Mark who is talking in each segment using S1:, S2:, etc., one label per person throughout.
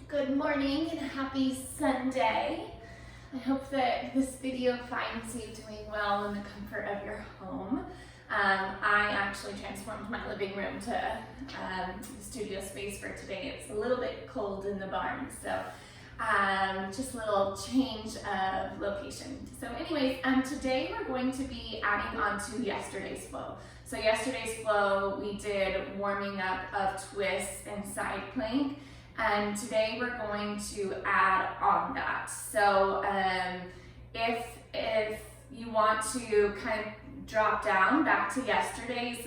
S1: Good morning and happy Sunday. I hope that this video finds you doing well in the comfort of your home. I actually transformed my living room to studio space for today. It's a little bit cold in the barn, so just a little change of location. So anyways, today we're going to be adding on to yesterday's flow. So yesterday's flow, we did warming up of twists and side plank. And today we're going to add on that. So if you want to kind of drop down back to yesterday's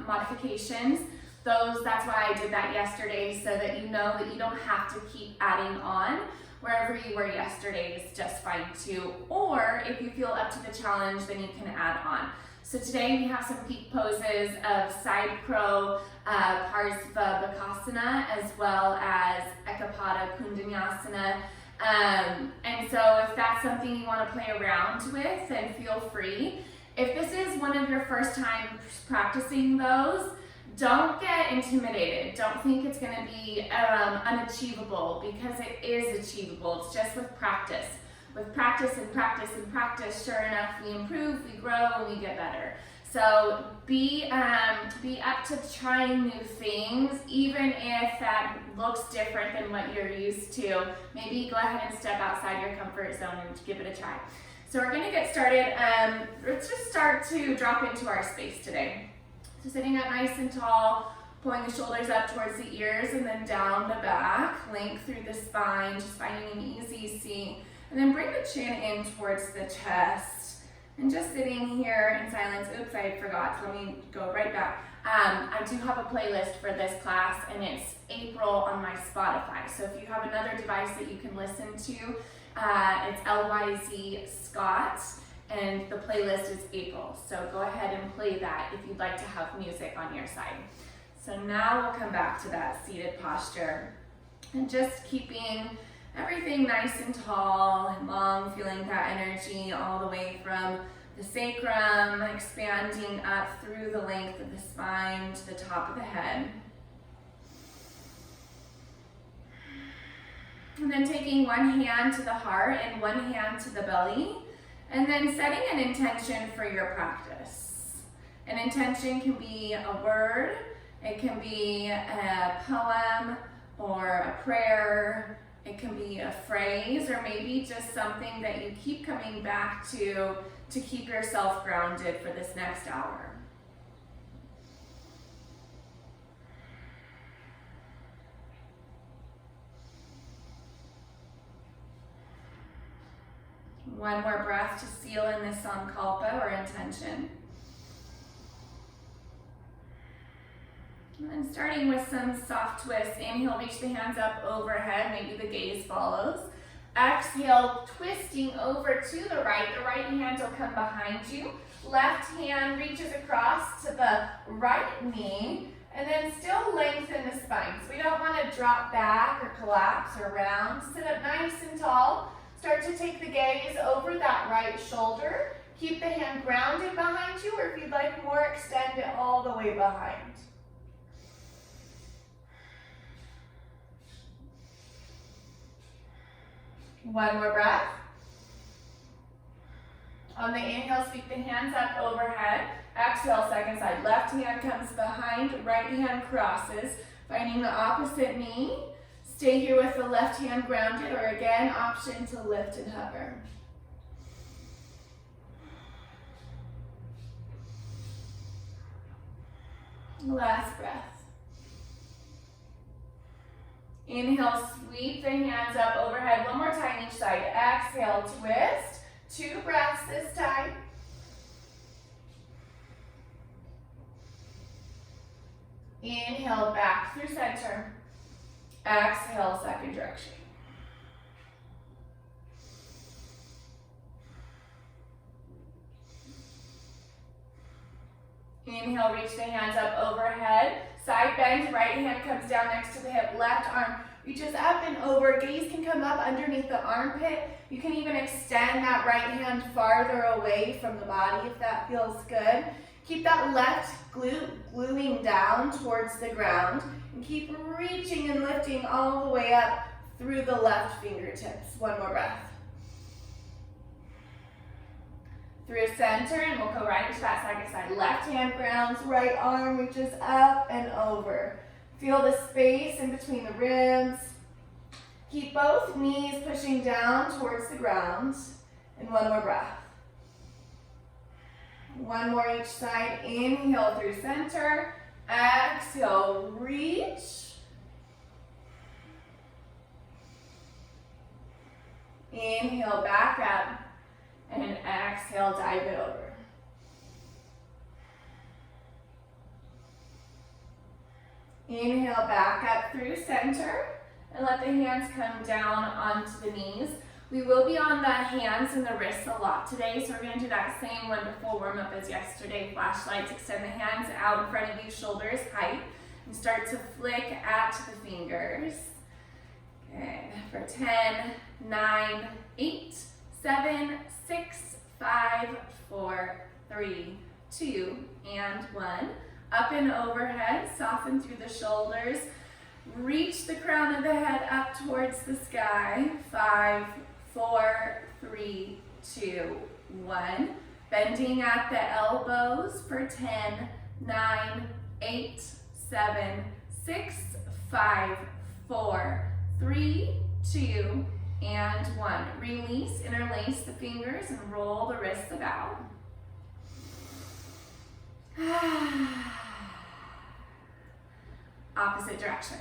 S1: modifications, that's why I did that yesterday, so that you know that you don't have to keep adding on. Wherever you were yesterday is just fine too. Or if you feel up to the challenge, then you can add on. So today we have some peak poses of side crow, Parsva as well as Ekapada Kundanyasana. And so if that's something you want to play around with, then feel free. If this is one of your first times practicing those, don't get intimidated. Don't think it's going to be unachievable, because it is achievable. It's just with practice. With practice and practice and practice, sure enough, we improve, we grow, and we get better. So be up to trying new things, even if that looks different than what you're used to. Maybe go ahead and step outside your comfort zone and give it a try. So we're going to get started. Let's just start to drop into our space today. So sitting up nice and tall, pulling the shoulders up towards the ears and then down the back, length through the spine, just finding an easy seat. And then bring the chin in towards the chest. And just sitting here in silence. Oops, I forgot, so let me go right back. I do have a playlist for this class, and it's April on my Spotify. So if you have another device that you can listen to, it's LYZ Scott, and the playlist is April. So go ahead and play that if you'd like to have music on your side. So now we'll come back to that seated posture. And just keeping everything nice and tall and long, feeling that energy all the way from the sacrum, expanding up through the length of the spine to the top of the head. And then taking one hand to the heart and one hand to the belly, and then setting an intention for your practice. An intention can be a word, it can be a poem or a prayer. It can be a phrase, or maybe just something that you keep coming back to keep yourself grounded for this next hour. One more breath to seal in this sankalpa or intention. And starting with some soft twists. Inhale, reach the hands up overhead, maybe the gaze follows. Exhale, twisting over to the right hand will come behind you. Left hand reaches across to the right knee, and then still lengthen the spine. So we don't want to drop back or collapse or round. Sit up nice and tall. Start to take the gaze over that right shoulder. Keep the hand grounded behind you, or if you'd like more, extend it all the way behind. One more breath. On the inhale, sweep the hands up overhead. Exhale, second side. Left hand comes behind, right hand crosses, finding the opposite knee. Stay here with the left hand grounded, or again, option to lift and hover. Last breath. Inhale, sweep the hands up overhead. One more time each side. Exhale, twist. 2 breaths this time. Inhale, back through center. Exhale, second direction. Inhale, reach the hands up overhead. Side bend, right hand comes down next to the hip. Left arm reaches up and over. Gaze can come up underneath the armpit. You can even extend that right hand farther away from the body if that feels good. Keep that left glute gluing down towards the ground, and keep reaching and lifting all the way up through the left fingertips. One more breath. Through center, and we'll go right into that side to side. Left hand grounds, right arm reaches up and over. Feel the space in between the ribs. Keep both knees pushing down towards the ground. And one more breath. One more each side. Inhale through center. Exhale, reach. Inhale, back up. And exhale, dive it over. Inhale, back up through center. And let the hands come down onto the knees. We will be on the hands and the wrists a lot today, so we're going to do that same wonderful warm-up as yesterday. Flashlights, extend the hands out in front of you, shoulders height, and start to flick at the fingers. Good. For 10, 9, 8, 7, 6, 5, 4, 3, 2, and 1. Up and overhead, soften through the shoulders. Reach the crown of the head up towards the sky. 5, 4, 3, 2, 1. Bending at the elbows for 10, 9, 8, 7, 6, 5, 4, 3, 2, and 1. Release, interlace the fingers and roll the wrists about. Opposite direction.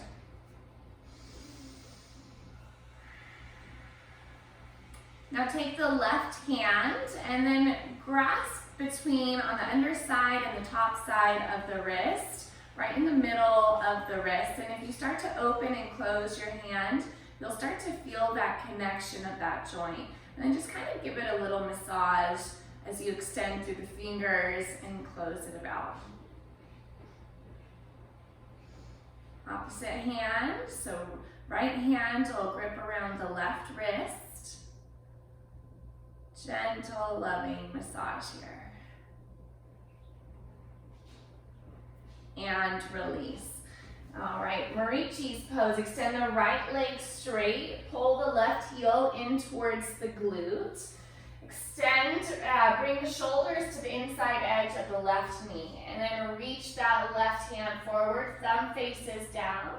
S1: Now take the left hand and then grasp between on the underside and the top side of the wrist, right in the middle of the wrist. And if you start to open and close your hand, you'll start to feel that connection of that joint. And then just kind of give it a little massage as you extend through the fingers and close it about. Opposite hand, so right hand will grip around the left wrist. Gentle, loving massage here. And release. All right, Marichi's pose. Extend the right leg straight. Pull the left heel in towards the glute. Extend, bring the shoulders to the inside edge of the left knee. And then reach that left hand forward, thumb faces down.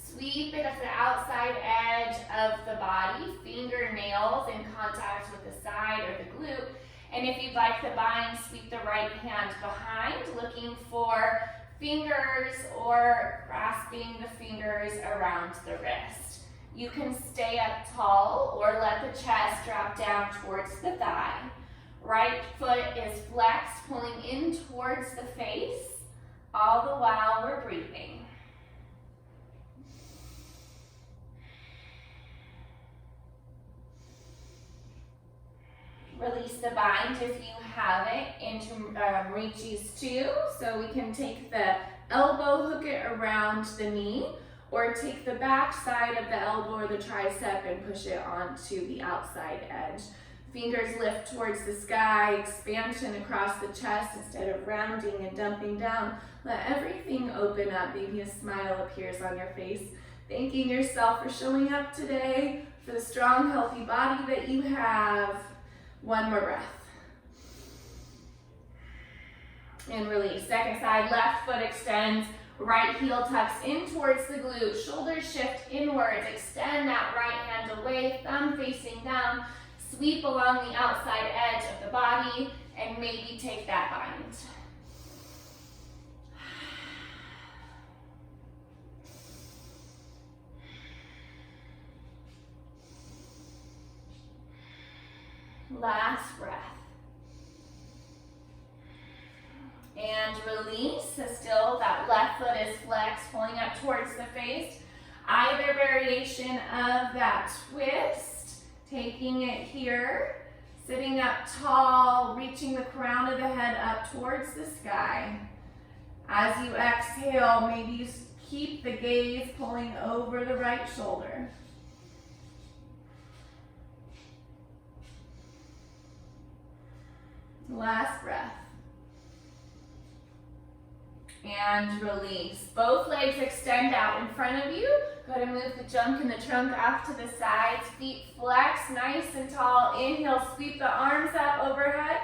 S1: Sweep it at the outside edge of the body, fingernails in contact with the side or the glute. And if you'd like the bind, sweep the right hand behind, looking for fingers or grasping the fingers around the wrist. You can stay up tall or let the chest drop down towards the thigh. Right foot is flexed, pulling in towards the face, all the while we're breathing. Release the bind if you have it into Marichi's 2. So we can take the elbow, hook it around the knee, or take the back side of the elbow or the tricep and push it onto the outside edge. Fingers lift towards the sky, expansion across the chest instead of rounding and dumping down. Let everything open up. Maybe a smile appears on your face. Thanking yourself for showing up today, for the strong, healthy body that you have. One more breath. And release. Second side, left foot extends, right heel tucks in towards the glute, shoulders shift inwards, extend that right hand away, thumb facing down, sweep along the outside edge of the body, and maybe take that bind. Last breath. And release. So still that left foot is flexed, pulling up towards the face. Either variation of that twist. Taking it here. Sitting up tall, reaching the crown of the head up towards the sky. As you exhale, maybe you keep the gaze pulling over the right shoulder. Last breath. and release. Both legs extend out in front of you. Go ahead and move the junk and the trunk off to the sides. Feet flex, nice and tall. Inhale, sweep the arms up overhead.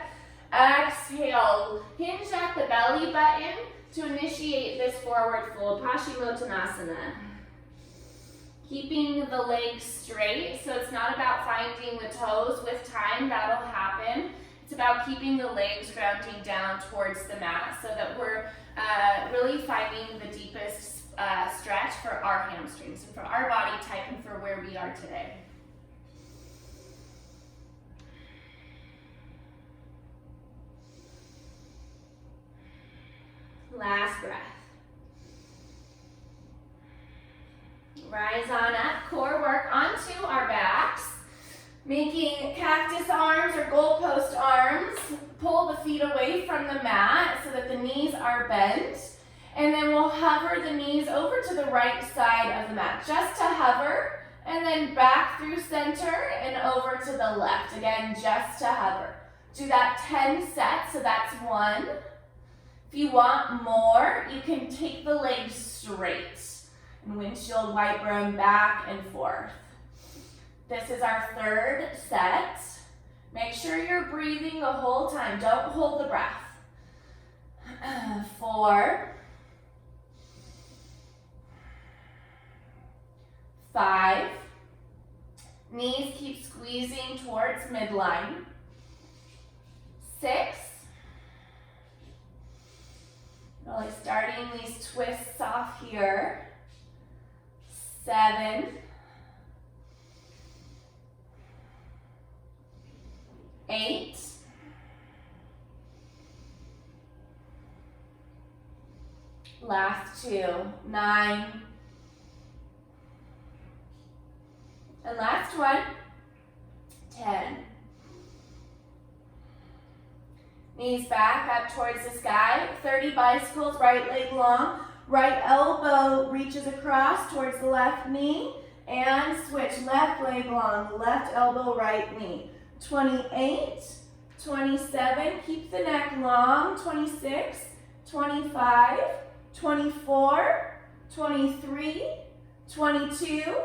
S1: Exhale, hinge at the belly button to initiate this forward fold, Paschimottanasana. Keeping the legs straight, so it's not about finding the toes. With time, that'll happen. It's about keeping the legs grounding down towards the mat so that we're really finding the deepest stretch for our hamstrings and for our body type and for where we are today. Last breath. Rise on up, core work onto our backs, making cactus arms or goalpost arms. Pull the feet away from the mat so that the knees are bent. And then we'll hover the knees over to the right side of the mat, just to hover, and then back through center and over to the left. Again, just to hover. Do that 10 sets, so that's 1. If you want more, you can take the legs straight and windshield wiper them back and forth. This is our 3rd set. Make sure you're breathing the whole time. Don't hold the breath. 4, 5. Knees keep squeezing towards midline. 6. Really starting these twists off here. 7. 8. 2. 9. And last one. 10. Knees back up towards the sky. 30 bicycles, right leg long. Right elbow reaches across towards the left knee. And switch, left leg long, left elbow, right knee. 28, 27, keep the neck long. 26, 25, 24, 23, 22,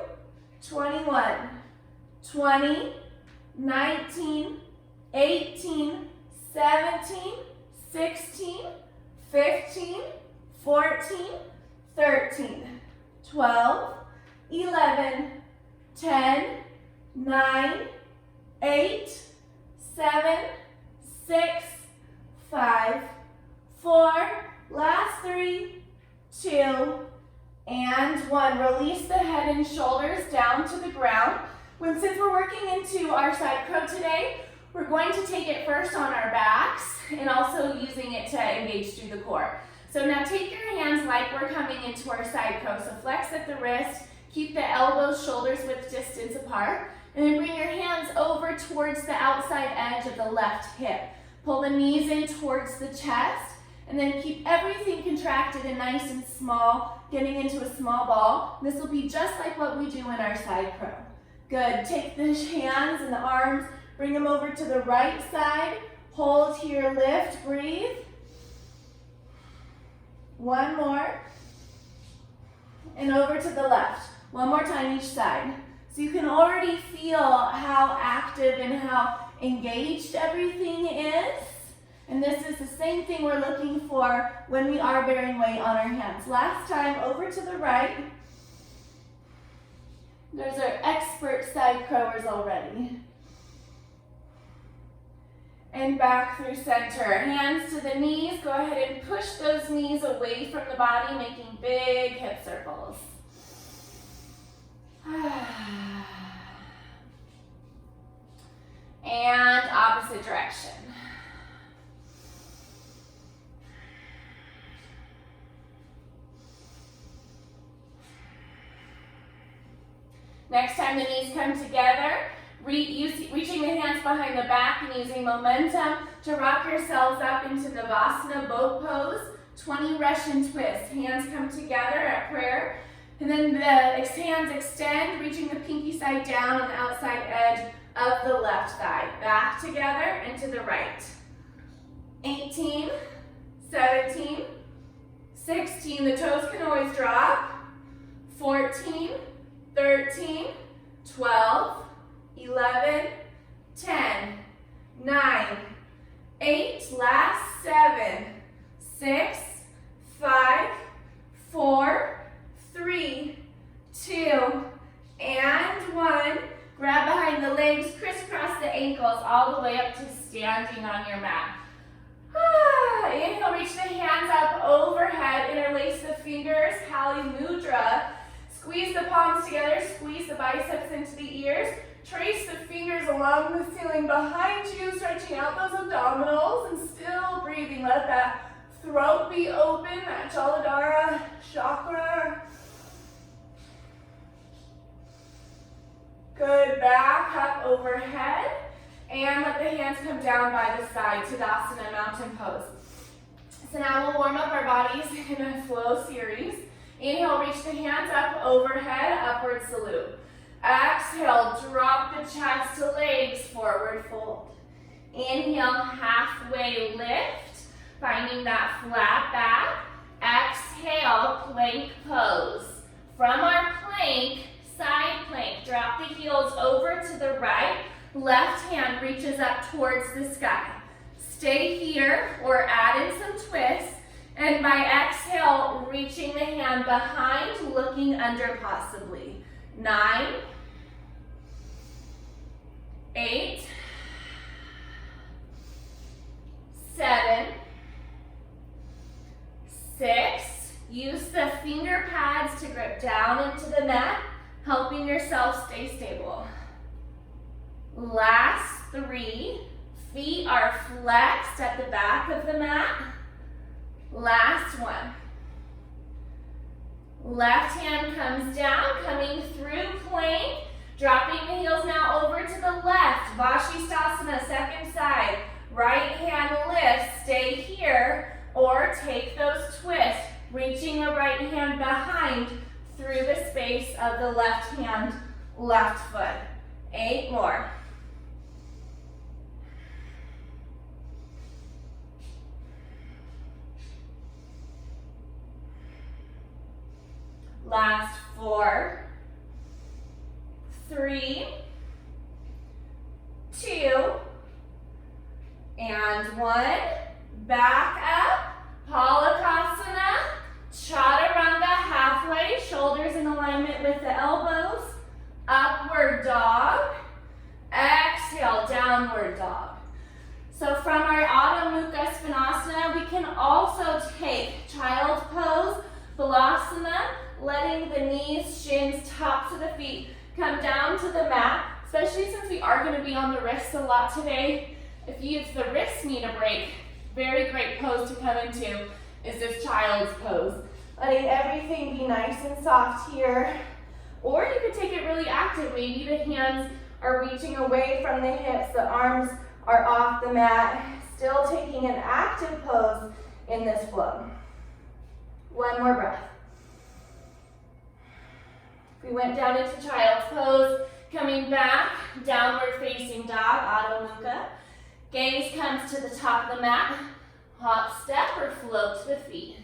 S1: 21, 20, 19, 18, 17, 16, 15, 14, 13, 12, 11, 10, 9, 8, 7, 6, 5, 4, last 3, 2, and 1. Release the head and shoulders down to the ground. Since we're working into our side crow today, we're going to take it first on our backs and also using it to engage through the core. So now take your hands like we're coming into our side crow. So flex at the wrist, keep the elbows, shoulders width distance apart, and then bring your hands over towards the outside edge of the left hip. Pull the knees in towards the chest, and then keep everything contracted and nice and small, getting into a small ball. This will be just like what we do in our side crow. Good, take the hands and the arms, bring them over to the right side, hold here, lift, breathe. 1 more, and over to the left. 1 more time each side. So you can already feel how active and how engaged everything is. And this is the same thing we're looking for when we are bearing weight on our hands. Last time, over to the right. There's our expert side crowers already. And back through center. Hands to the knees. Go ahead and push those knees away from the body, making big hip circles. And opposite direction. Next time the knees come together, reaching the hands behind the back and using momentum to rock yourselves up into Navasana boat pose, 20 Russian twists. Hands come together at prayer. And then the hands extend, reaching the pinky side down on the outside edge of the left thigh. Back together and to the right. 18, 17, 16, the toes can always drop. 14, 13, 12, 11, 10, 9, 8, last 7, 6, 5, 4, 3, 2, and 1. Grab behind the legs, crisscross the ankles all the way up to standing on your mat. Inhale, reach the hands up overhead, interlace the fingers, Kali Mudra. Squeeze the palms together, squeeze the biceps into the ears. Trace the fingers along the ceiling behind you, stretching out those abdominals and still breathing. Let that throat be open, that Jaladhara chakra. Good, back up overhead. And let the hands come down by the side, Tadasana, mountain pose. So now we'll warm up our bodies in a flow series. Inhale, reach the hands up overhead, upward salute. Exhale, drop the chest to legs, forward fold. Inhale, halfway lift, finding that flat back. Exhale, plank pose. From our plank, side plank, drop the heels over to the right. Left hand reaches up towards the sky. Stay here or add in some twists. And by exhale, reaching the hand behind, looking under possibly. 9, 8, 7, 6. Use the finger pads to grip down into the mat, helping yourself stay stable. Last 3. Feet are flexed at the back of the mat. Last 1. Left hand comes down, coming through plank, dropping the heels now over to the left. Vashisthasana, second side. Right hand lifts, stay here, or take those twists, reaching the right hand behind through the space of the left hand, left foot. 8 more. Last 4, 3, 2, and 1. Back up, Palakasana, Chaturanga halfway, shoulders in alignment with the elbows. Upward dog. Exhale, downward dog. So from our Adho Mukha Svanasana, we can also take child pose, Balasana, letting the knees, shins, tops of the feet come down to the mat, especially since we are going to be on the wrists a lot today. If the wrists need a break, very great pose to come into is this child's pose. Letting everything be nice and soft here. Or you could take it really active. Maybe the hands are reaching away from the hips, the arms are off the mat. Still taking an active pose in this flow. 1 more breath. We went down into child's pose, coming back, downward facing dog, Adho Mukha. Gaze comes to the top of the mat, hop, step, or float to the feet.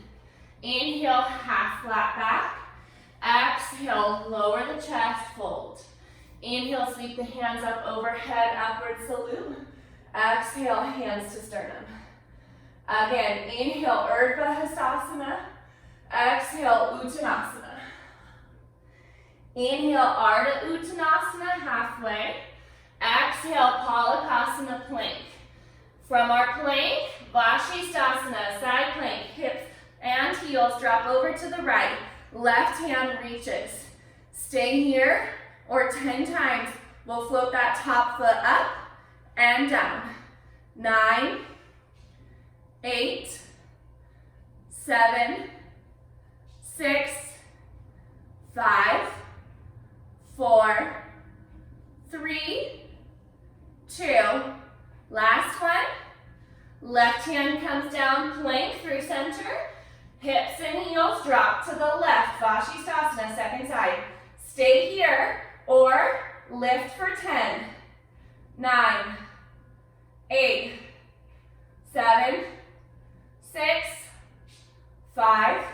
S1: Inhale, half flat back. Exhale, lower the chest, fold. Inhale, sweep the hands up overhead, upward salute. Exhale, hands to sternum. Again, inhale, Urdhva Hastasana. Exhale, Uttanasana. Inhale, Ardha Uttanasana, halfway. Exhale, Palakasana, plank. From our plank, Vashisthasana, side plank, hips and heels drop over to the right. Left hand reaches. Stay here, or 10 times. We'll float that top foot up and down. 9, 8, 7, 6, 5, 4, 3, 2. Last one. Left hand comes down, plank through center. Hips and heels drop to the left. Vashisthasana, second side. Stay here or lift for 10, 9, 8, 7, 6, 5,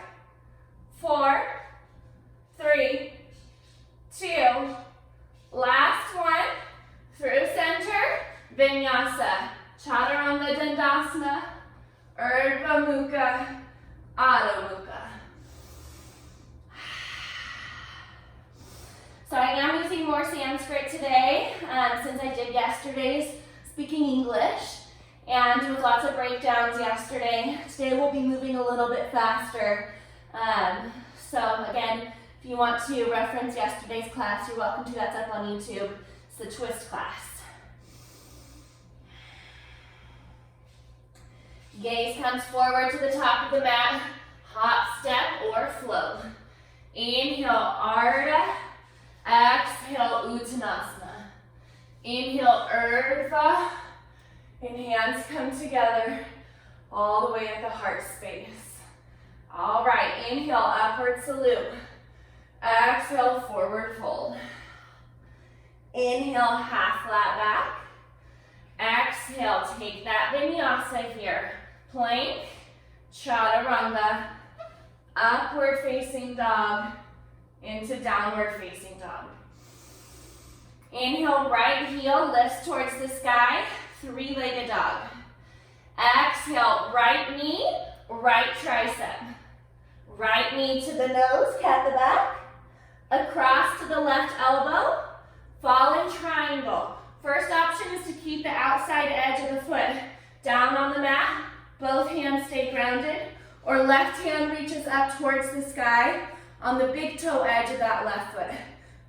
S1: more Sanskrit today, since I did yesterday's speaking English, and with lots of breakdowns yesterday. Today we'll be moving a little bit faster. So again, if you want to reference yesterday's class, you're welcome to. That's up on YouTube. It's the twist class. Gaze comes forward to the top of the mat. Hop, step, or flow. Inhale, Ardha. Exhale, Uttanasana. Inhale, Urdhva. And hands come together all the way at the heart space. All right, inhale, upward salute. Exhale, forward fold. Inhale, half flat back. Exhale, take that vinyasa here. Plank, chaturanga, upward facing dog, into downward facing dog. Inhale, right heel lifts towards the sky, three-legged dog. Exhale, right knee, right tricep. Right knee to the nose, cat the back. Across to the left elbow, fallen triangle. First option is to keep the outside edge of the foot down on the mat. Both hands stay grounded. Or left hand reaches up towards the sky on the big toe edge of that left foot.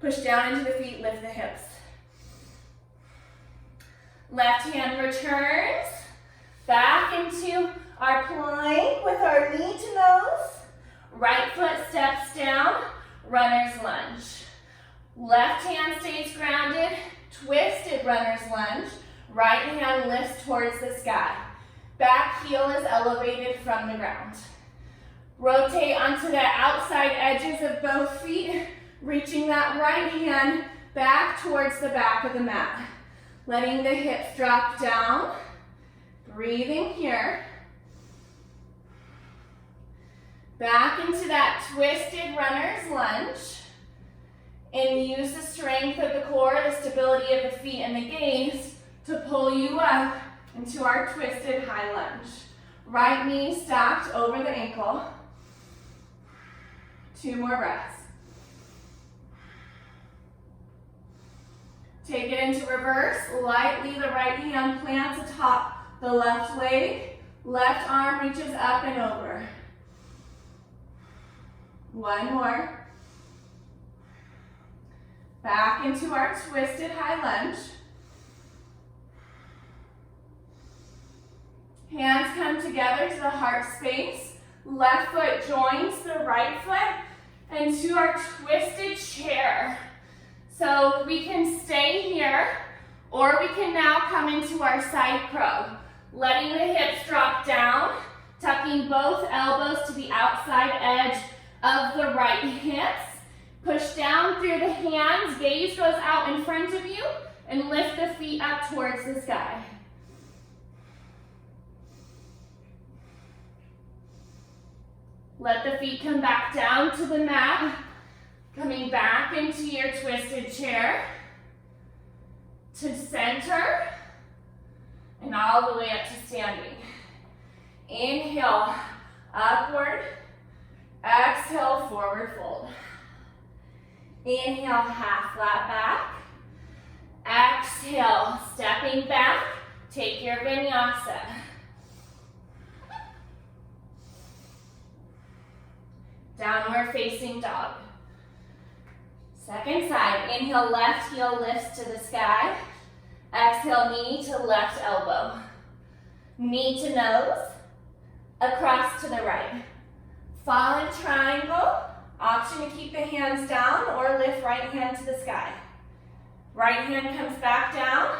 S1: Push down into the feet, lift the hips. Left hand returns back into our plank with our knee to nose. Right foot steps down, runner's lunge. Left hand stays grounded, twisted runner's lunge. Right hand lifts towards the sky. Back heel is elevated from the ground. Rotate onto the outside edges of both feet, reaching that right hand back towards the back of the mat. Letting the hips drop down. Breathing here. Back into that twisted runner's lunge. And use the strength of the core, the stability of the feet, and the gaze to pull you up into our twisted high lunge. Right knee stacked over the ankle. 2 more breaths. Take it into reverse. Lightly, the right hand plants atop the left leg. Left arm reaches up and over. 1 more. Back into our twisted high lunge. Hands come together to the heart space. Left foot joins the right foot into our twisted chair. So we can stay here, or we can now come into our side crow. Letting the hips drop down, tucking both elbows to the outside edge of the right hips. Push down through the hands, gaze goes out in front of you, and lift the feet up towards the sky. Let the feet come back down to the mat, coming back into your twisted chair, to center, and all the way up to standing. Inhale, upward, exhale, forward fold. Inhale, half flat back. Exhale, stepping back, take your vinyasa. Downward facing dog. Second side, inhale, left heel lifts to the sky. Exhale, knee to left elbow. Knee to nose, across to the right. Fallen triangle, option to keep the hands down or lift right hand to the sky. Right hand comes back down,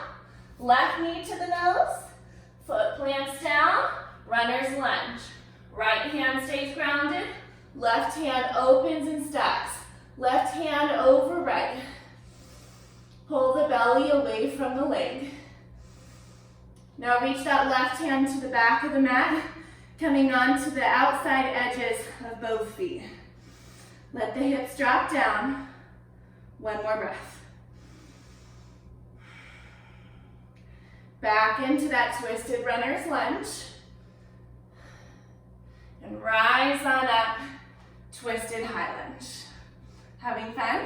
S1: left knee to the nose, foot plants down, runner's lunge. Right hand stays grounded, left hand opens and stacks. Left hand over right. Pull the belly away from the leg. Now reach that left hand to the back of the mat, coming onto the outside edges of both feet. Let the hips drop down. 1 more breath. Back into that twisted runner's lunge. And rise on up, twisted high lunge. Having fun?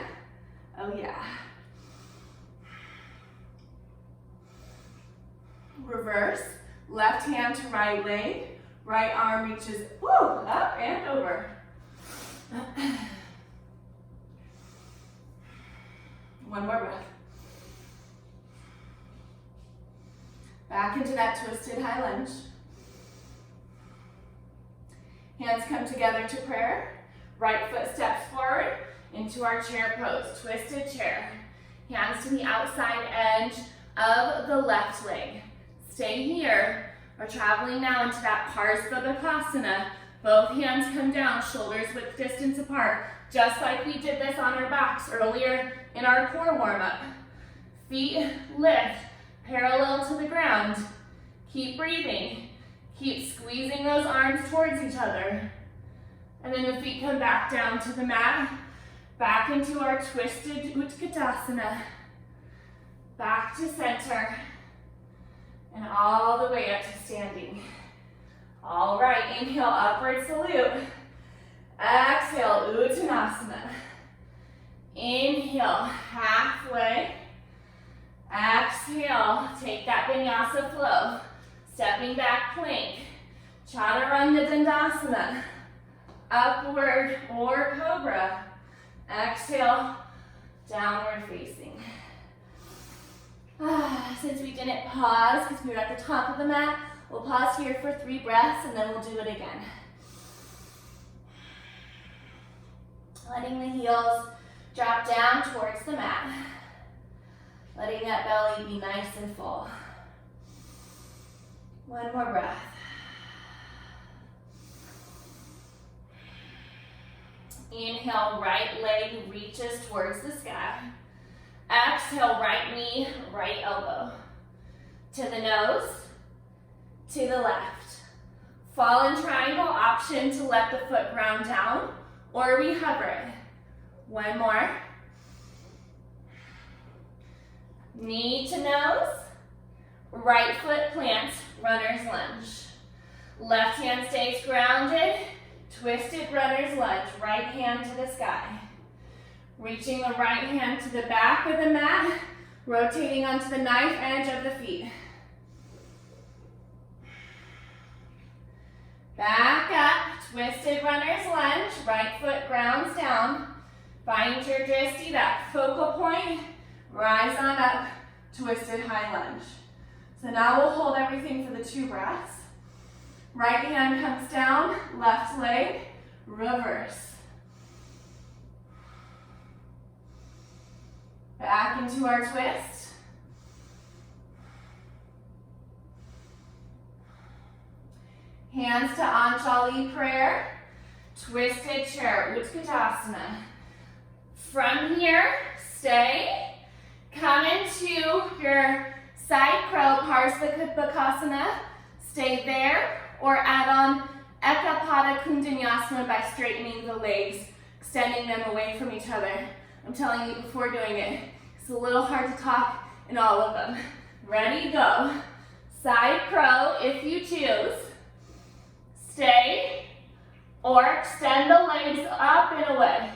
S1: Oh yeah. Reverse, left hand to right leg, right arm reaches up and over. One more breath. Back into that twisted high lunge. Hands come together to prayer. Right foot steps forward into our chair pose, twisted chair. Hands to the outside edge of the left leg. Stay here. We're traveling now into that Parsvabhakasana. Both hands come down, shoulders width distance apart, just like we did this on our backs earlier in our core warm-up. Feet lift, parallel to the ground. Keep breathing. Keep squeezing those arms towards each other. And then the feet come back down to the mat, back into our twisted Utkatasana. Back to center, and all the way up to standing. All right, inhale, upward salute. Exhale, Uttanasana. Inhale, halfway. Exhale, take that Vinyasa flow. Stepping back plank. Chaturanga Dandasana. Upward or cobra. Exhale, downward facing. Since we didn't pause because we were at the top of the mat, we'll pause here for 3 breaths and then we'll do it again. Letting the heels drop down towards the mat. Letting that belly be nice and full. One more breath. Inhale, right leg reaches towards the sky. Exhale, right knee, right elbow. To the nose, to the left. Fallen triangle, option to let the foot ground down, or we hover it. One more. Knee to nose, right foot plants, runner's lunge. Left hand stays grounded, twisted runner's lunge, right hand to the sky. Reaching the right hand to the back of the mat, rotating onto the knife edge of the feet. Back up, twisted runner's lunge, right foot grounds down. Find your drishti, that focal point, rise on up, twisted high lunge. So now we'll hold everything for the 2 breaths. Right hand comes down, left leg, reverse. Back into our twist. Hands to Anjali prayer. Twisted chair, Utkatasana. From here, stay. Come into your side crow, Parsvabhakasana. Stay there or add on Ekapada Kundanyasana by straightening the legs, extending them away from each other. I'm telling you before doing it, it's a little hard to talk in all of them. Ready, go. Side crow if you choose. Stay or extend the legs up and away.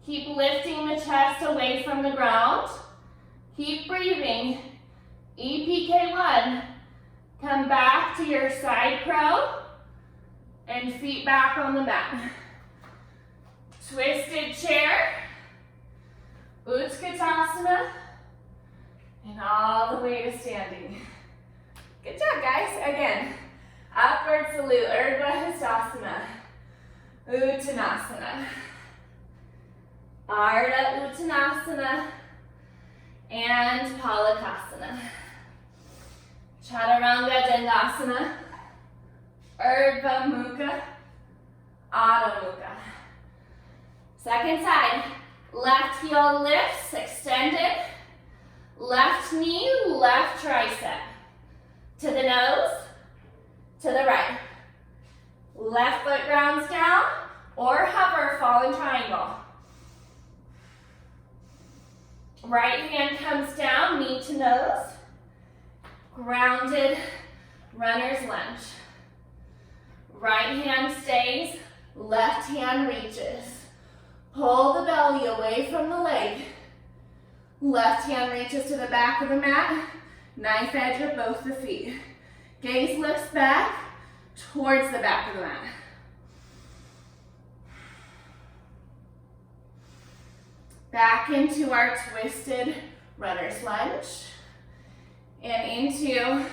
S1: Keep lifting the chest away from the ground. Keep breathing. EPK1. Come back to your side crow and feet back on the mat. Twisted chair. Utkatasana, and all the way to standing. Good job, guys. Again, upward salute, Urdhva Hastasana, Uttanasana, Ardha Uttanasana, and Palakasana. Chaturanga Dandasana, Urdhva Mukha, Adho Mukha. Second side. Left heel lifts, extended. Left knee, left tricep. To the nose, to the right. Left foot grounds down, or hover, fallen triangle. Right hand comes down, knee to nose. Grounded, runner's lunge. Right hand stays, left hand reaches. Pull the belly away from the leg. Left hand reaches to the back of the mat. Knife edge of both the feet. Gaze lifts back towards the back of the mat. Back into our twisted runner's lunge and into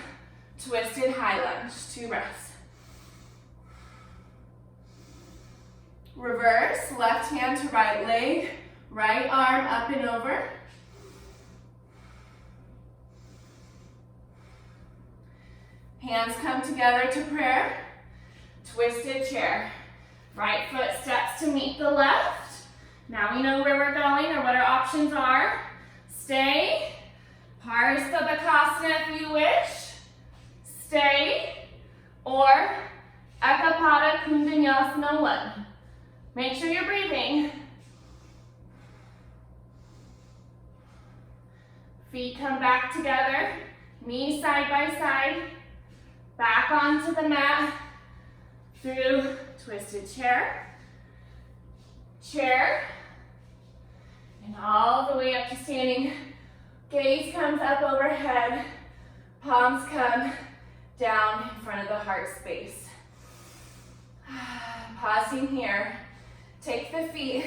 S1: twisted high lunge. 2 breaths. Reverse, left hand to right leg, right arm up and over. Hands come together to prayer. Twisted chair. Right foot steps to meet the left. Now we know where we're going or what our options are. Stay. Parastabhakasana if you wish. Stay. Or Ekapada Kundanyasana 1. Make sure you're breathing. Feet come back together. Knees side by side. Back onto the mat through twisted chair, chair, and all the way up to standing. Gaze comes up overhead, palms come down in front of the heart space. Pausing here, take the feet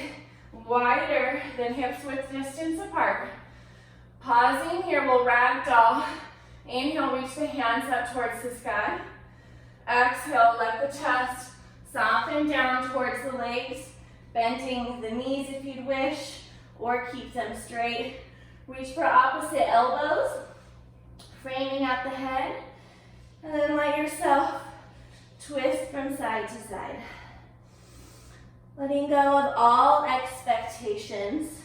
S1: wider than hips width distance apart. Pausing here, we'll ragdoll. Inhale, reach the hands up towards the sky. Exhale, let the chest soften down towards the legs, bending the knees if you'd wish, or keep them straight. Reach for opposite elbows, framing at the head, and then let yourself twist from side to side. Letting go of all expectations,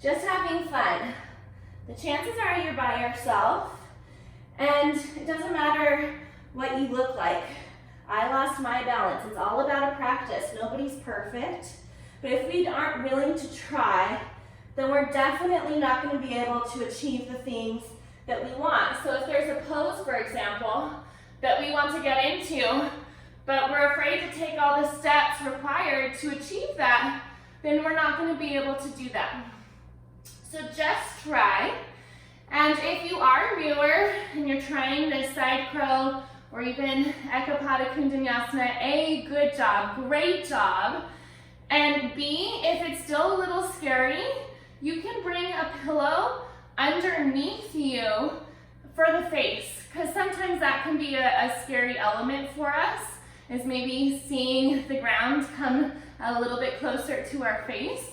S1: just having fun. The chances are you're by yourself, and it doesn't matter what you look like. I lost my balance. It's all about a practice. Nobody's perfect. But if we aren't willing to try, then we're definitely not going to be able to achieve the things that we want. So if there's a pose, for example, that we want to get into, but we're afraid to take all the steps required to achieve that, then we're not going to be able to do that. So just try. And if you are newer and you're trying this side crow or even Ekapada Kundanyasana, A, good job, great job. And B, if it's still a little scary, you can bring a pillow underneath you for the face, because sometimes that can be a scary element for us, is maybe seeing the ground come a little bit closer to our face.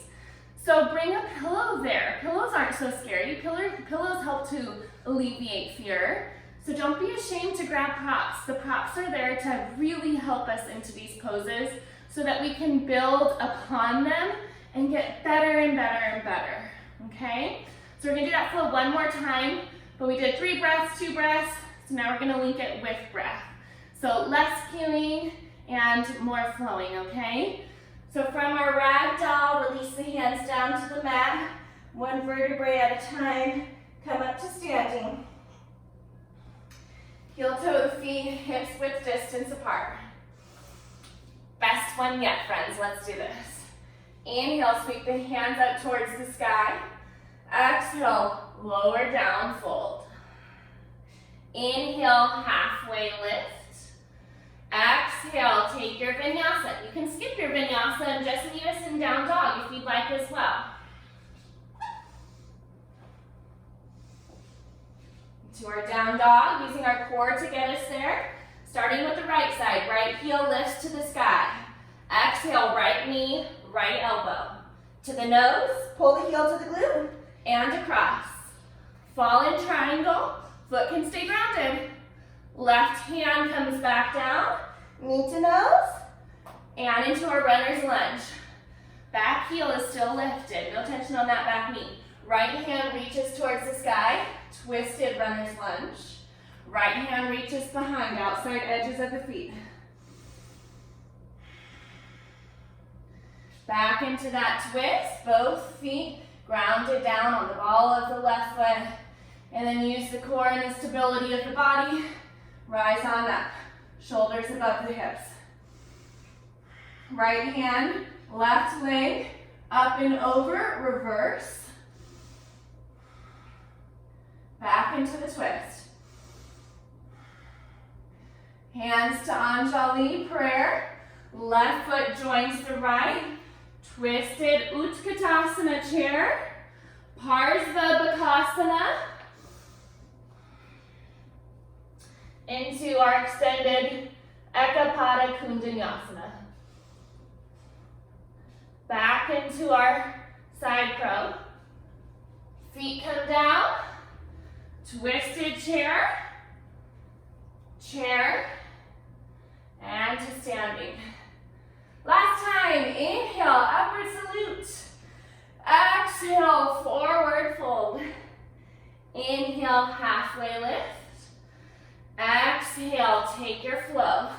S1: So bring a pillow there. Pillows aren't so scary. Pillows help to alleviate fear. So don't be ashamed to grab props. The props are there to really help us into these poses so that we can build upon them and get better and better and better, okay? So we're gonna do that flow one more time, but we did 3 breaths, 2 breaths, so now we're gonna link it with breath. So less cueing and more flowing, okay? So from our ragdoll, release the hands down to the mat, 1 vertebrae at a time, come up to standing. Heel toe the feet, hips width distance apart. Best one yet, friends, let's do this. Inhale, sweep the hands up towards the sky. Exhale, lower down, fold. Inhale, halfway lift. Exhale, take your vinyasa. You can skip your vinyasa and just meet us in down dog if you'd like as well. To our down dog, using our core to get us there. Starting with the right side, right heel lifts to the sky. Exhale, right knee, right elbow. To the nose, pull the heel to the glute, and across. Fall in triangle, foot can stay grounded. Left hand comes back down, knee to nose, and into our runner's lunge. Back heel is still lifted, no tension on that back knee. Right hand reaches towards the sky, twisted runner's lunge. Right hand reaches behind, outside edges of the feet. Back into that twist, both feet grounded down on the ball of the left foot. And then use the core and the stability of the body. Rise on up, shoulders above the hips. Right hand, left leg, up and over, reverse. Back into the twist. Hands to Anjali prayer. Left foot joins the right. Twisted Utkatasana chair. Parsva into our extended Ekapada Kundanyasana. Back into our side crow. Feet come down. Twisted chair. Chair. And to standing. Last time, inhale, upward salute. Exhale, forward fold. Inhale, halfway lift. Exhale, take your flow.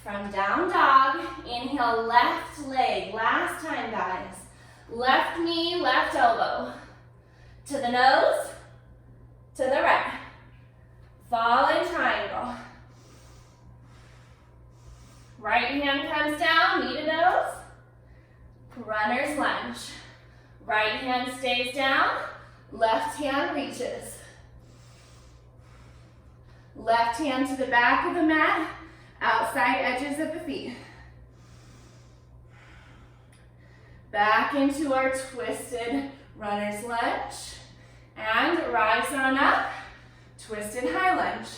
S1: From down dog, inhale, left leg. Last time, guys. Left knee, left elbow. To the nose, to the right. Fall in triangle. Right hand comes down, knee to nose. Runner's lunge. Right hand stays down, left hand reaches. Left hand to the back of the mat, outside edges of the feet. Back into our twisted runner's lunge. And rise on up, twisted high lunge.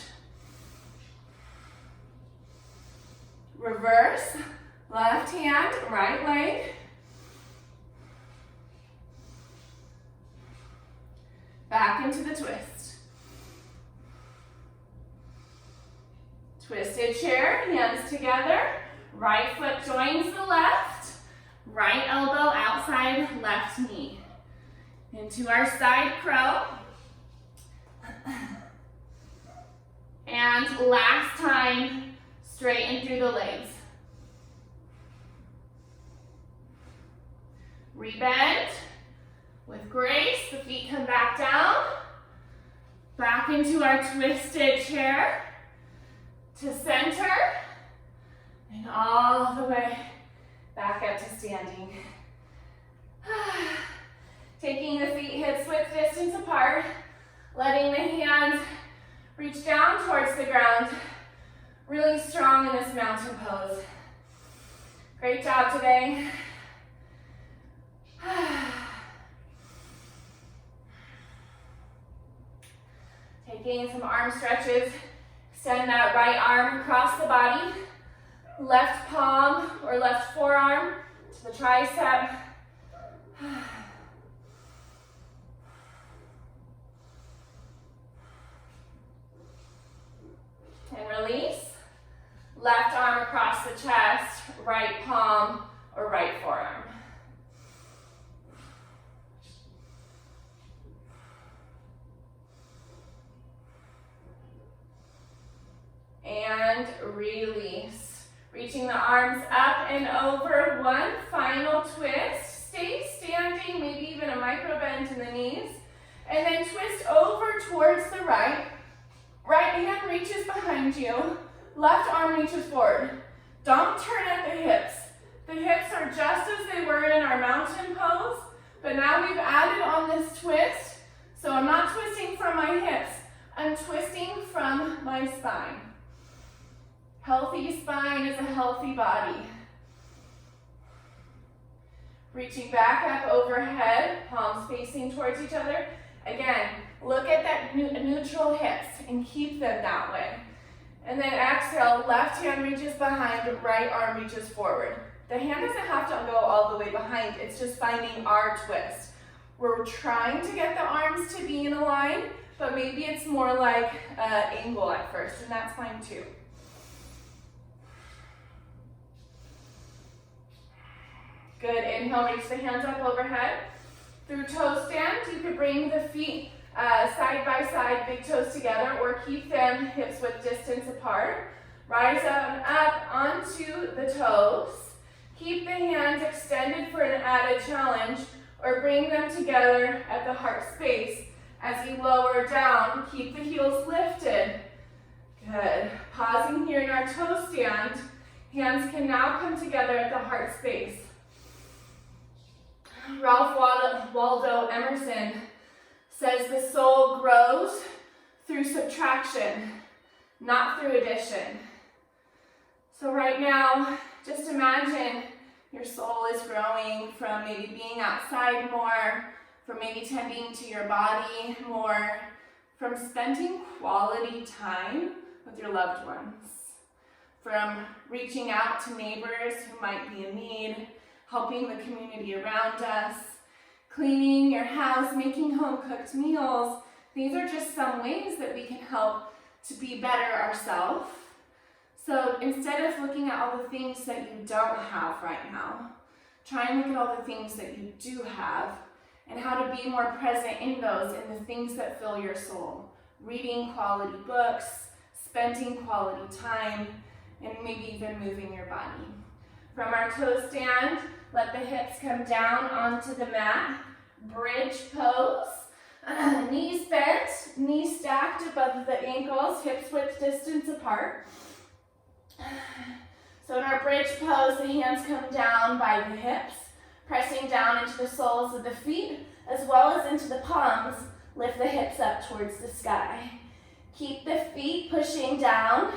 S1: Reverse, left hand, right leg. Back into the twist. Twisted chair, hands together. Right foot joins the left. Right elbow outside left knee. Into our side crow. And last time, straighten through the legs. Rebend. With grace, the feet come back down. Back into our twisted chair. To center. And all the way back up to standing. Taking the feet hips width distance apart. Letting the hands reach down towards the ground. Really strong in this mountain pose. Great job today. Taking some arm stretches. Extend that right arm across the body. Left palm or left forearm to the tricep. And release. Left arm across the chest, right palm or right forearm. And release. Reaching the arms up and over. One final twist. Stay standing, maybe even a micro bend in the knees. And then twist over towards the right. Right hand reaches behind you. Left arm reaches forward. Don't turn at the hips. The hips are just as they were in our mountain pose, but now we've added on this twist. So I'm not twisting from my hips. I'm twisting from my spine. Healthy spine is a healthy body. Reaching back up overhead, palms facing towards each other. Again, look at that neutral hips and keep them that way. And then exhale, left hand reaches behind, right arm reaches forward. The hand doesn't have to go all the way behind, it's just finding our twist. We're trying to get the arms to be in a line, but maybe it's more like an angle at first, and that's fine too. Good, inhale, reach the hands up overhead. Through toe stand, you could bring the feet side by side, big toes together, or keep them hips width distance apart. Rise up onto the toes. Keep the hands extended for an added challenge, or bring them together at the heart space. As you lower down, keep the heels lifted. Good. Pausing here in our toe stand. Hands can now come together at the heart space. Ralph Waldo Emerson says the soul grows through subtraction, not through addition. So right now, just imagine your soul is growing from maybe being outside more, from maybe tending to your body more, from spending quality time with your loved ones, from reaching out to neighbors who might be in need, helping the community around us, cleaning your house, making home-cooked meals. These are just some ways that we can help to be better ourselves. So instead of looking at all the things that you don't have right now, try and look at all the things that you do have and how to be more present in those, in the things that fill your soul. Reading quality books, spending quality time, and maybe even moving your body. From our toe stand, let the hips come down onto the mat. Bridge pose. Knees bent, knees stacked above the ankles, hips width distance apart. So in our bridge pose, the hands come down by the hips, pressing down into the soles of the feet, as well as into the palms. Lift the hips up towards the sky. Keep the feet pushing down.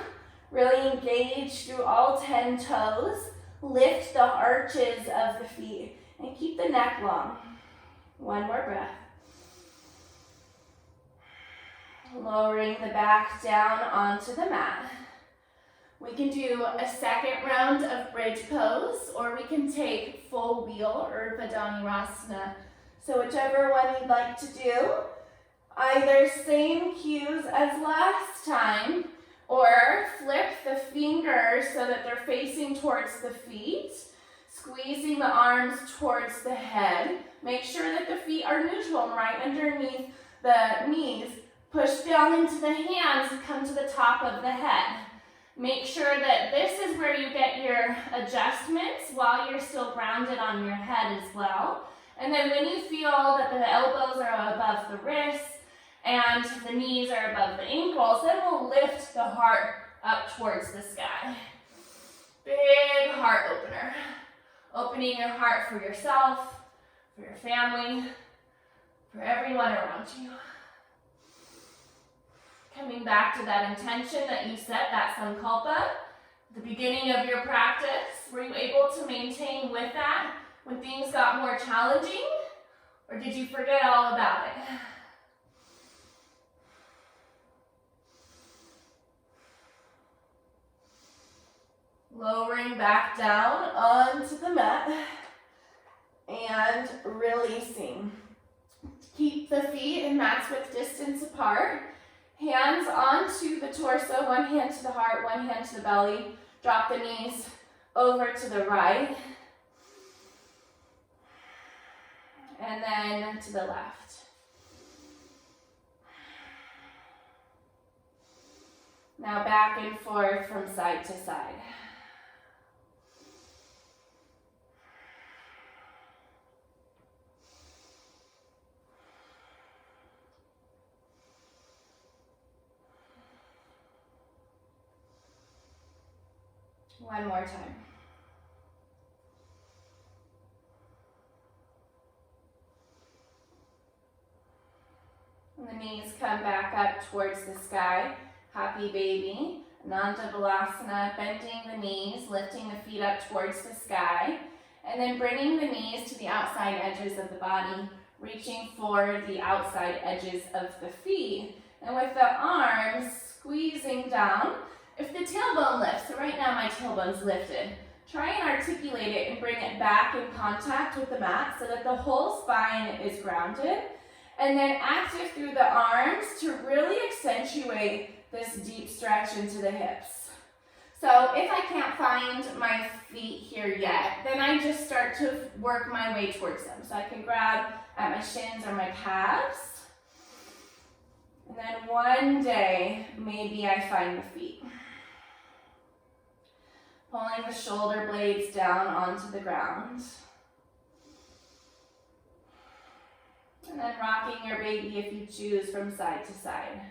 S1: Really engage through all 10 toes. Lift the arches of the feet and keep the neck long. One more breath. Lowering the back down onto the mat. We can do a second round of bridge pose, or we can take full wheel or Vinyasa. So whichever one you'd like to do. Either same cues as last time, or flip the fingers so that they're facing towards the feet, squeezing the arms towards the head. Make sure that the feet are neutral and right underneath the knees. Push down into the hands and come to the top of the head. Make sure that this is where you get your adjustments while you're still grounded on your head as well. And then when you feel that the elbows are above the wrists and the knees are above the ankles, then we'll lift the heart up towards the sky. Big heart opener. Opening your heart for yourself, for your family, for everyone around you. Coming back to that intention that you set, that sankalpa, the beginning of your practice. Were you able to maintain with that when things got more challenging? Or did you forget all about it? Lowering back down onto the mat and releasing. Keep the feet and mats width distance apart. Hands onto the torso, one hand to the heart, one hand to the belly. Drop the knees over to the right. And then to the left. Now back and forth from side to side. One more time. And the knees come back up towards the sky. Happy baby. Ananda Balasana, bending the knees, lifting the feet up towards the sky. And then bringing the knees to the outside edges of the body, reaching for the outside edges of the feet. And with the arms squeezing down, if the tailbone lifts, so right now my tailbone's lifted, try and articulate it and bring it back in contact with the mat so that the whole spine is grounded. And then active through the arms to really accentuate this deep stretch into the hips. So if I can't find my feet here yet, then I just start to work my way towards them. So I can grab at my shins or my calves. And then one day, maybe I find the feet. Pulling the shoulder blades down onto the ground. And then rocking your baby if you choose from side to side.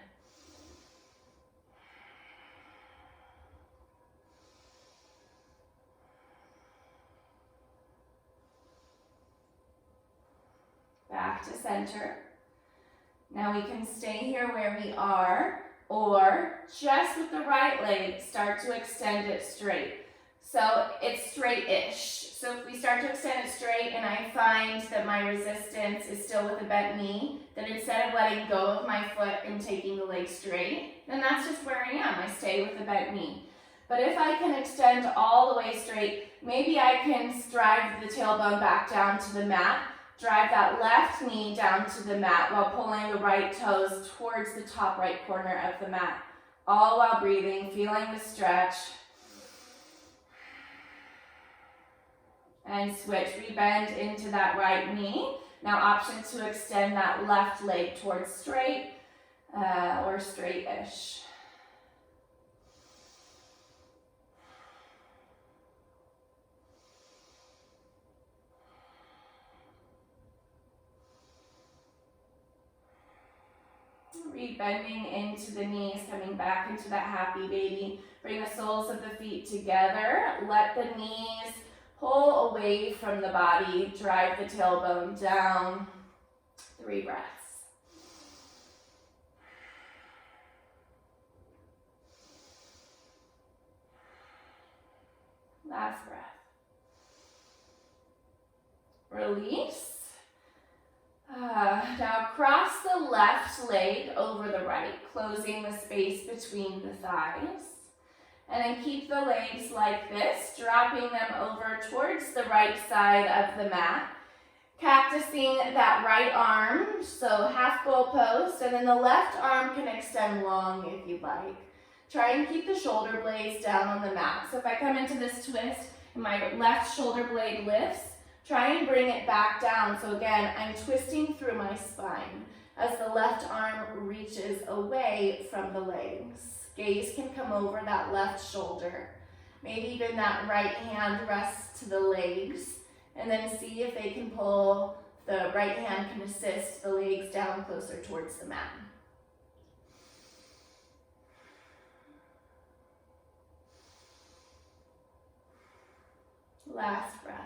S1: back to center. Now we can stay here where we are, or just with the right leg, start to extend it straight. So it's straight-ish. So if we start to extend it straight and I find that my resistance is still with a bent knee, then instead of letting go of my foot and taking the leg straight, then that's just where I am. I stay with the bent knee. But if I can extend all the way straight, maybe I can drive the tailbone back down to the mat, drive that left knee down to the mat while pulling the right toes towards the top right corner of the mat, all while breathing, feeling the stretch. And switch, rebend into that right knee. Now option to extend that left leg towards straight or straight-ish. Rebending into the knees, coming back into that happy baby. Bring the soles of the feet together. Let the knees pull away from the body. Drive the tailbone down. 3 breaths. Last breath. Release. Now cross the left leg over the right, closing the space between the thighs. And then keep the legs like this, dropping them over towards the right side of the mat. Cactusing that right arm, so half goal post, and then the left arm can extend long if you'd like. Try and keep the shoulder blades down on the mat. So if I come into this twist and my left shoulder blade lifts, try and bring it back down. So again, I'm twisting through my spine as the left arm reaches away from the legs. Gaze can come over that left shoulder. Maybe even that right hand rests to the legs. And then see if they can pull, the right hand can assist the legs down closer towards the mat. Last breath.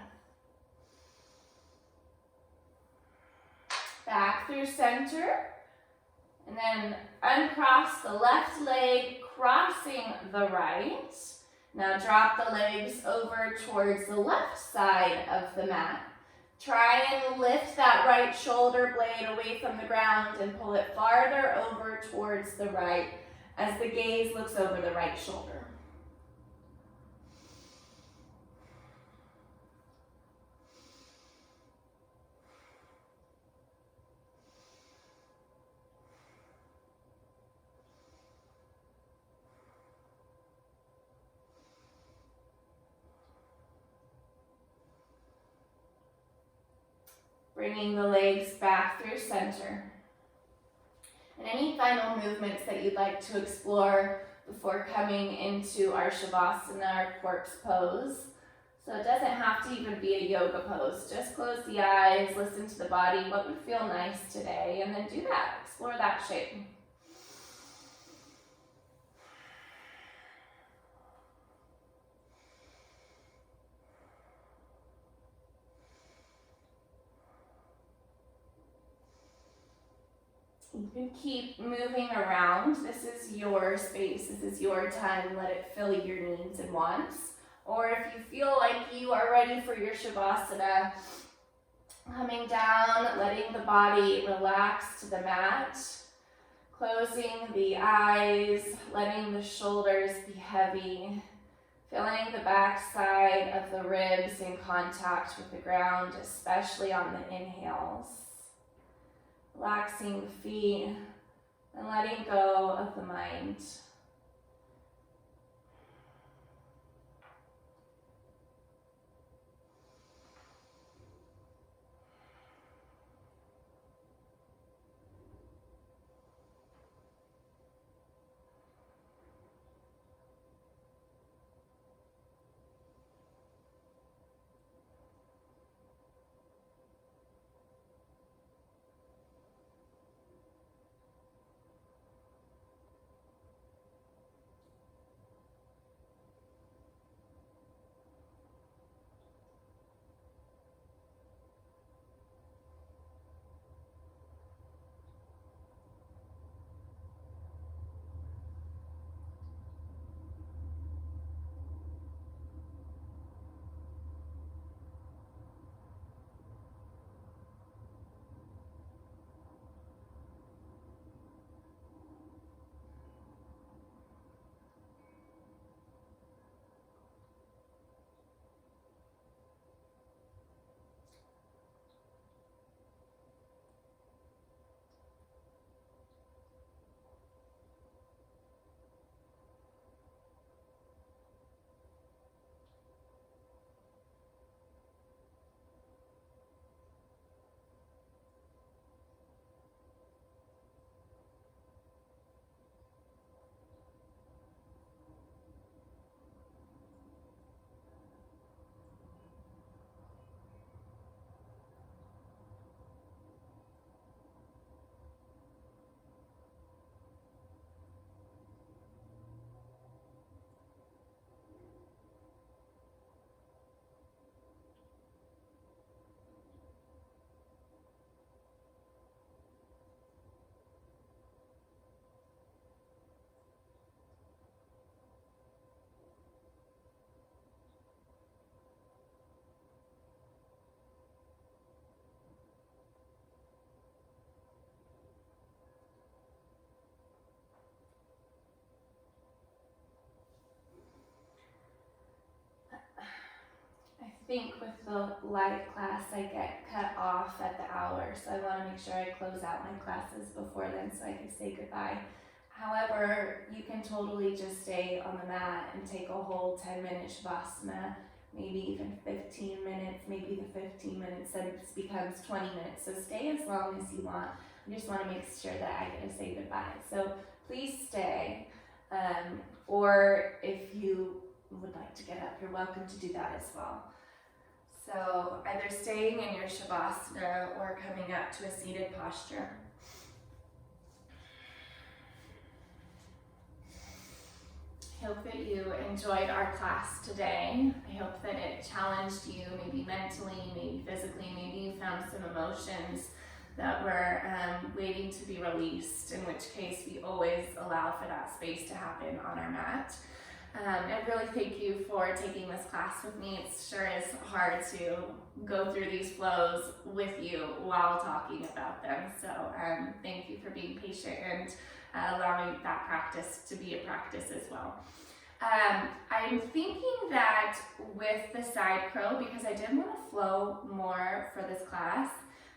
S1: Back through center, and then uncross the left leg, crossing the right. Now drop the legs over towards the left side of the mat. Try and lift that right shoulder blade away from the ground and pull it farther over towards the right as the gaze looks over the right shoulder. Bringing the legs back through center. And any final movements that you'd like to explore before coming into our Shavasana, our corpse pose. So it doesn't have to even be a yoga pose. Just close the eyes, listen to the body, what would feel nice today, and then do that. Explore that shape. You can keep moving around. This is your space. This is your time. Let it fill your needs and wants. Or if you feel like you are ready for your Shavasana, coming down, letting the body relax to the mat, closing the eyes, letting the shoulders be heavy, feeling the back side of the ribs in contact with the ground, especially on the inhales. Relaxing the feet and letting go of the mind. think with the live class I get cut off at the hour, so I want to make sure I close out my classes before then so I can say goodbye. However, you can totally just stay on the mat and take a whole 10-minute Shavasana, maybe even 15 minutes, maybe the 15 minutes then becomes 20 minutes. So stay as long as you want. I just want to make sure that I get to say goodbye. So please stay. Or if you would like to get up, you're welcome to do that as well. So either staying in your Shavasana or coming up to a seated posture. I hope that you enjoyed our class today. I hope that it challenged you, maybe mentally, maybe physically, maybe you found some emotions that were waiting to be released, in which case we always allow for that space to happen on our mat. I really thank you for taking this class with me. It sure is hard to go through these flows with you while talking about them. So thank you for being patient and allowing that practice to be a practice as well. I'm thinking that with the side crow, because I did want to flow more for this class,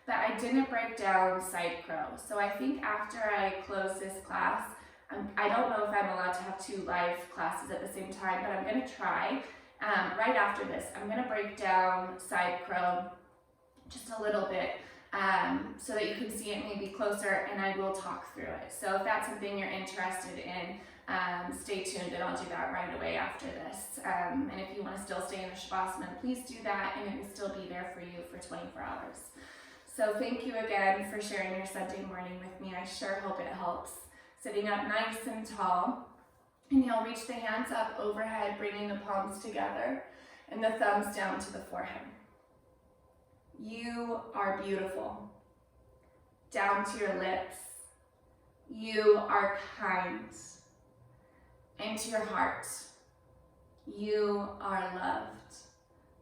S1: but I didn't break down side crow. So I think after I close this class, I don't know if I'm allowed to have 2 live classes at the same time, but I'm going to try. Right after this, I'm going to break down side crow just a little bit so that you can see it maybe closer, and I will talk through it. So if that's something you're interested in, stay tuned and I'll do that right away after this. And if you want to still stay in the Shavasana, please do that, and it will still be there for you for 24 hours. So thank you again for sharing your Sunday morning with me. I sure hope it helps. Sitting up nice and tall. Inhale, reach the hands up overhead, bringing the palms together and the thumbs down to the forehead. You are beautiful. Down to your lips. You are kind. Into your heart. You are loved.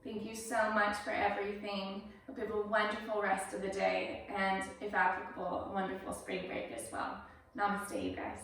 S1: Thank you so much for everything. Hope you have a wonderful rest of the day, and if applicable, a wonderful spring break as well. Namaste, you guys.